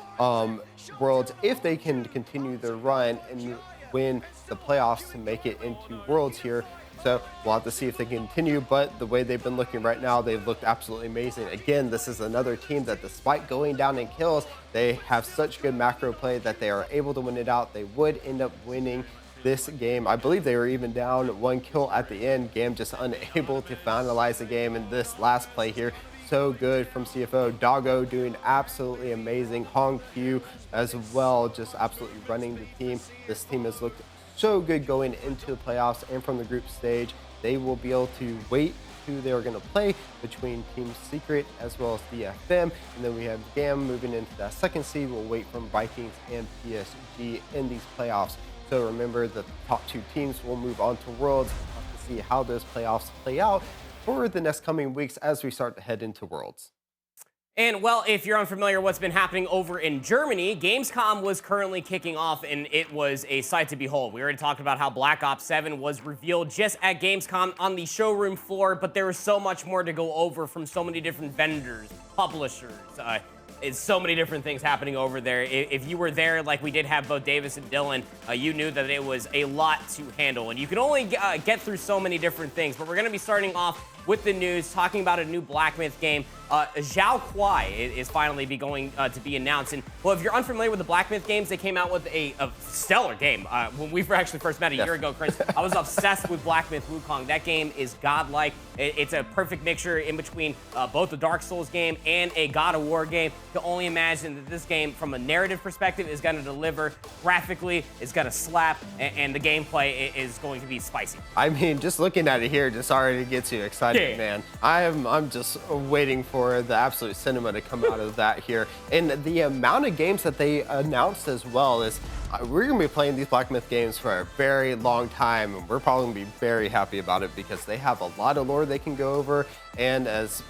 S2: Worlds, if they can continue their run and win the playoffs to make it into Worlds here. So we'll have to see if they continue, but the way they've been looking right now, they've looked absolutely amazing. Again, this is another team that, despite going down in kills, they have such good macro play that they are able to win it out. They would end up winning this game. I believe they were even down 1 kill at the end. GAM just unable to finalize the game in this last play here. So good from CFO. Doggo doing absolutely amazing. Hong Q as well, just absolutely running the team. This team has looked so good going into the playoffs, and from the group stage, they will be able to wait who they're going to play between Team Secret as well as DFM, and then we have GAM moving into that 2nd seed. We'll wait from Vikings and PSG in these playoffs. So remember, the top 2 teams will move on to Worlds. We'll have to see how those playoffs play out for the next coming weeks as we start to head into Worlds.
S1: And, well, if you're unfamiliar with what's been happening over in Germany, Gamescom was currently kicking off, and it was a sight to behold. We already talked about how Black Ops 7 was revealed just at Gamescom on the showroom floor, but there was so much more to go over from so many different vendors, publishers. It's so many different things happening over there. If you were there, like we did have both Davis and Dylan, you knew that it was a lot to handle, and you can only get through so many different things. But we're going to be starting off with the news, talking about a new Black Myth game. Zhao Kuai is finally going to be announced. And, well, if you're unfamiliar with the Black Myth games, they came out with a stellar game. When we actually first met a year ago, Chris, I was obsessed with Black Myth Wukong. That game is godlike. It's a perfect mixture in between both a Dark Souls game and a God of War game. You can only imagine that this game, from a narrative perspective, is going to deliver. Graphically, it's going to slap, and the gameplay is going to be spicy.
S2: I mean, just looking at it here just already gets you excited, man. I'm just waiting for the absolute cinema to come out of that here. And the amount of games that they announced as well is, we're going to be playing these Black Myth games for a very long time, and we're probably going to be very happy about it because they have a lot of lore they can go over. And as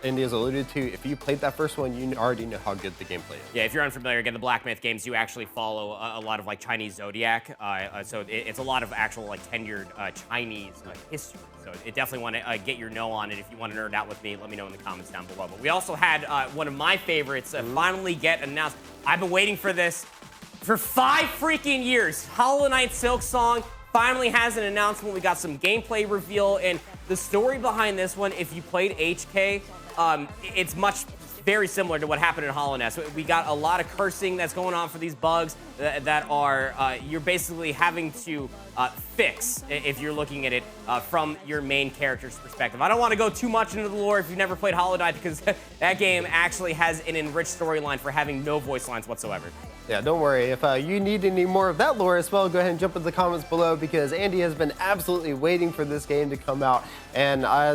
S2: Andy has alluded to, if you played that first one, you already know how good the gameplay is.
S1: Yeah, if you're unfamiliar, again, the Black Myth games do actually follow a lot of, like, Chinese zodiac. So it's a lot of actual, like, tenured Chinese history. So it definitely want to get your know on it. If you want to nerd out with me, let me know in the comments down below. But we also had one of my favorites finally get announced. I've been waiting for this for 5 freaking years. Hollow Knight Silksong finally has an announcement. We got some gameplay reveal, and the story behind this one, if you played HK, it's very similar to what happened in Hollow Knight. So we got a lot of cursing that's going on for these bugs that are you're basically having to fix if you're looking at it from your main character's perspective. I don't want to go too much into the lore if you've never played Hollow Knight, because that game actually has an enriched storyline for having no voice lines whatsoever.
S2: Yeah, don't worry. If you need any more of that lore as well, go ahead and jump in the comments below, because Andy has been absolutely waiting for this game to come out. And I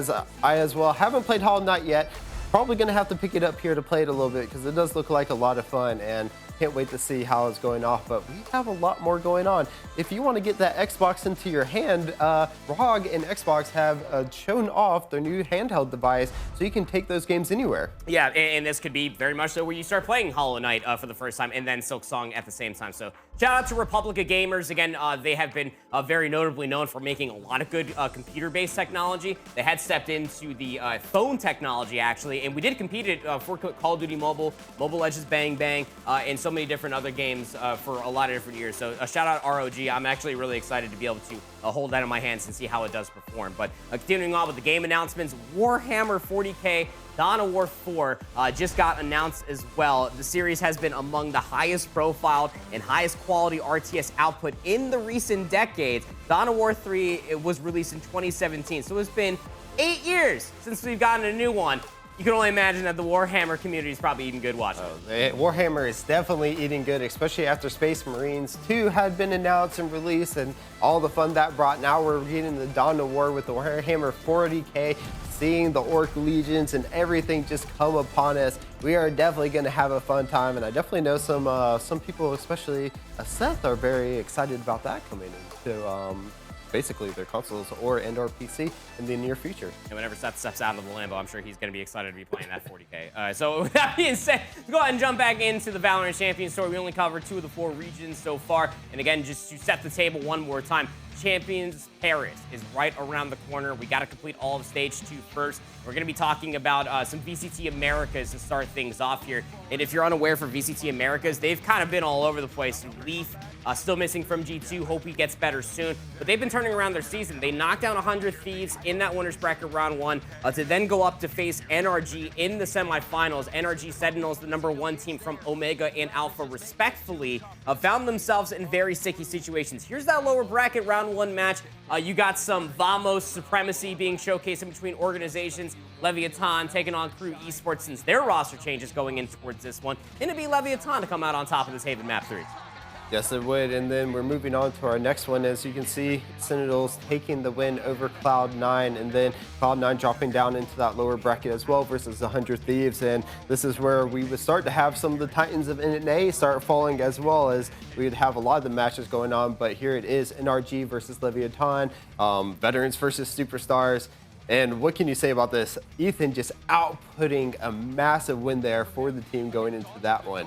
S2: as well haven't played Hollow Knight yet. Probably going to have to pick it up here to play it a little bit, because it does look like a lot of fun, and can't wait to see how it's going off. But we have a lot more going on. If you want to get that Xbox into your hand, ROG and Xbox have shown off their new handheld device, so you can take those games anywhere.
S1: Yeah, and this could be very much so where you start playing Hollow Knight for the first time, and then Silksong at the same time. So Shout out to Republica Gamers. Again, they have been very notably known for making a lot of good computer-based technology. They had stepped into the phone technology, actually, and we did compete for Call of Duty Mobile, Mobile Legends Bang Bang, and so many different other games for a lot of different years. So a shout out ROG. I'm actually really excited to be able to hold that in my hands and see how it does perform. But continuing on with the game announcements, Warhammer 40K Dawn of War 4 just got announced as well. The series has been among the highest profiled and highest quality RTS output in the recent decades. Dawn of War 3 it was released in 2017, so it's been 8 years since we've gotten a new one. You can only imagine that the Warhammer community is probably eating good watching.
S2: Warhammer is definitely eating good, especially after Space Marines 2 had been announced and released and all the fun that brought. Now we're getting the Dawn of War with the Warhammer 40K, seeing the Orc Legions and everything just come upon us. We are definitely going to have a fun time, and I definitely know some people, especially Seth, are very excited about that coming into basically their consoles or PC in the near future.
S1: And whenever Seth steps out of the Lambo, I'm sure he's going to be excited to be playing that 40K. So with that being said, let's go ahead and jump back into the Valorant Champions story. We only covered 2 of the 4 regions so far. And again, just to set the table one more time, Champions Paris is right around the corner. We got to complete all of stage 2 first. We're going to be talking about some VCT Americas to start things off here. And if you're unaware for VCT Americas, they've kind of been all over the place. Leaf still missing from G2. Hope he gets better soon. But they've been turning around their season. They knocked down 100 Thieves in that winner's bracket round 1 to then go up to face NRG in the semifinals. NRG Sentinels, the #1 team from Omega and Alpha respectfully, found themselves in very sticky situations. Here's that lower bracket round 1 match. You got some Vamos supremacy being showcased in between organizations. Leviathan taking on Crew Esports since their roster changes going in towards this one. And it'd be Leviathan to come out on top of this Haven Map 3.
S2: Yes, it would. And then we're moving on to our next one. As you can see, Sentinels taking the win over Cloud9, and then Cloud9 dropping down into that lower bracket as well versus 100 Thieves. And this is where we would start to have some of the Titans of NA start falling, as well as we'd have a lot of the matches going on. But here it is, NRG versus Leviathan, veterans versus superstars. And what can you say about this? Ethan just outputting a massive win there for the team going into that one.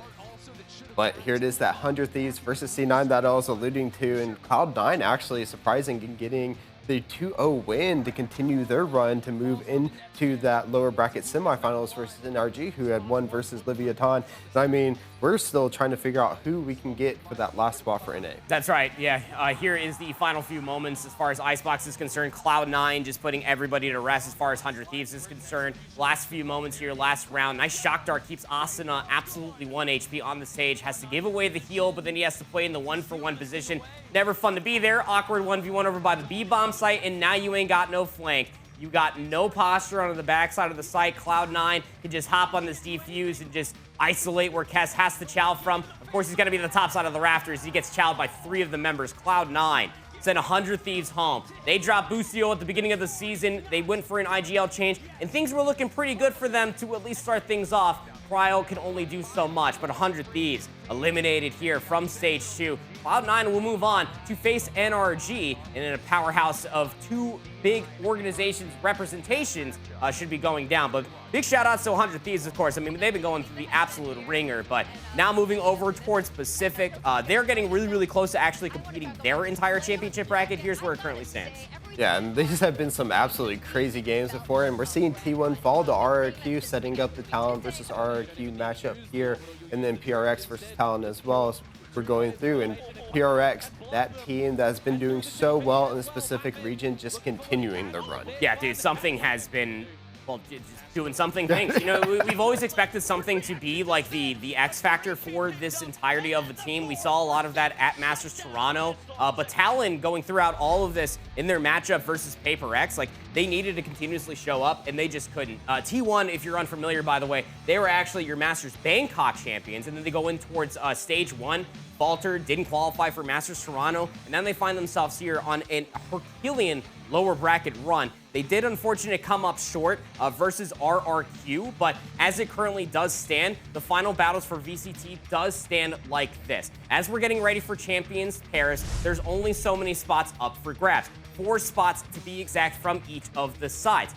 S2: But here it is, that 100 Thieves versus C9 that I was alluding to, and Cloud9 actually surprising in getting the 2-0 win to continue their run to move into that lower bracket semifinals versus NRG, who had won versus Leviathan. And I mean, we're still trying to figure out who we can get for that last spot for NA.
S1: That's right, yeah. Here is the final few moments as far as Icebox is concerned. Cloud9 just putting everybody to rest as far as 100 Thieves is concerned. Last few moments here, last round. Nice shock dart keeps Asuna absolutely 1 HP on the stage. Has to give away the heal, but then he has to play in the 1-for-1 position. Never fun to be there. Awkward 1v1 over by the B-bomb site, and now you ain't got no flank. You got no posture on the backside of the site. Cloud9 can just hop on this defuse and just isolate where Kess has to chow from. Of course, he's going to be the top side of the rafters. He gets chowed by 3 of the members. Cloud9 sent 100 Thieves home. They dropped Busio at the beginning of the season. They went for an IGL change, and things were looking pretty good for them to at least start things off. Cryo can only do so much, but 100 Thieves eliminated here from stage 2. Cloud9 will move on to face NRG, and in a powerhouse of 2 big organizations' representations should be going down. But big shout outs to 100 Thieves, of course. I mean, they've been going through the absolute ringer, but now moving over towards Pacific, they're getting really, really close to actually completing their entire championship bracket. Here's where it currently stands.
S2: Yeah, and these have been some absolutely crazy games before, and we're seeing T1 fall to RRQ, setting up the Talon versus RRQ matchup here, and then PRX versus Talon as well as we're going through. And PRX, that team that has been doing so well in the Pacific region, just continuing the run.
S1: Yeah, dude, something has been, well, just doing something things. You know, we've always expected something to be like the X factor for this entirety of the team. We saw a lot of that at Masters Toronto, but Talon going throughout all of this in their matchup versus Paper X, like they needed to continuously show up and they just couldn't. T1, if you're unfamiliar, by the way, they were actually your Masters Bangkok champions, and then they go in towards stage 1. Falter didn't qualify for Masters Toronto, and then they find themselves here on an Herculean lower bracket run. They did unfortunately come up short versus RRQ, but as it currently does stand, the final battles for VCT does stand like this. As we're getting ready for Champions Paris, there's only so many spots up for grabs. 4 spots to be exact from each of the sides.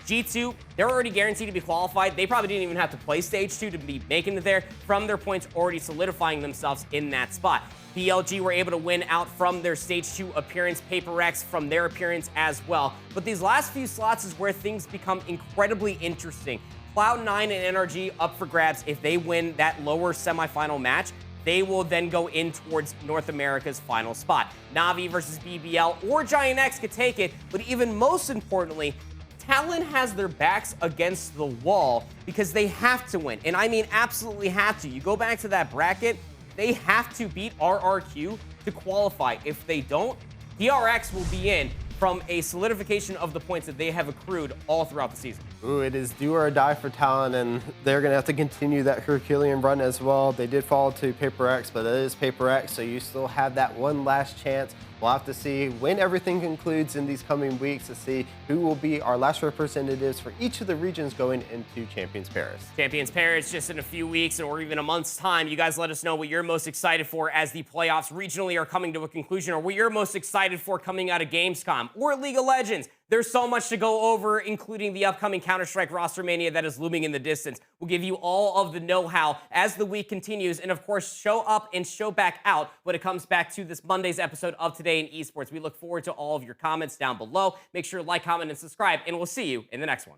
S1: G2, they're already guaranteed to be qualified. They probably didn't even have to play Stage 2 to be making it there from their points already solidifying themselves in that spot. BLG were able to win out from their Stage 2 appearance, Paper X from their appearance as well. But these last few slots is where things become incredibly interesting. Cloud9 and NRG up for grabs. If they win that lower semifinal match, they will then go in towards North America's final spot. Na'Vi versus BBL or Giant X could take it, but even most importantly, Talon has their backs against the wall because they have to win. And I mean absolutely have to. You go back to that bracket, they have to beat RRQ to qualify. If they don't, DRX will be in from a solidification of the points that they have accrued all throughout the season.
S2: Ooh, it is do or die for Talon, and they're going to have to continue that Herculean run as well. They did fall to Paper X, but it is Paper X, so you still have that one last chance. We'll have to see when everything concludes in these coming weeks to see who will be our last representatives for each of the regions going into Champions Paris.
S1: Champions Paris just in a few weeks or even a month's time. You guys let us know what you're most excited for as the playoffs regionally are coming to a conclusion, or what you're most excited for coming out of Gamescom or League of Legends. There's so much to go over, including the upcoming Counter-Strike roster mania that is looming in the distance. We'll give you all of the know-how as the week continues, and of course, show up and show back out when it comes back to this Monday's episode of Today in Esports. We look forward to all of your comments down below. Make sure to like, comment, and subscribe, and we'll see you in the next one.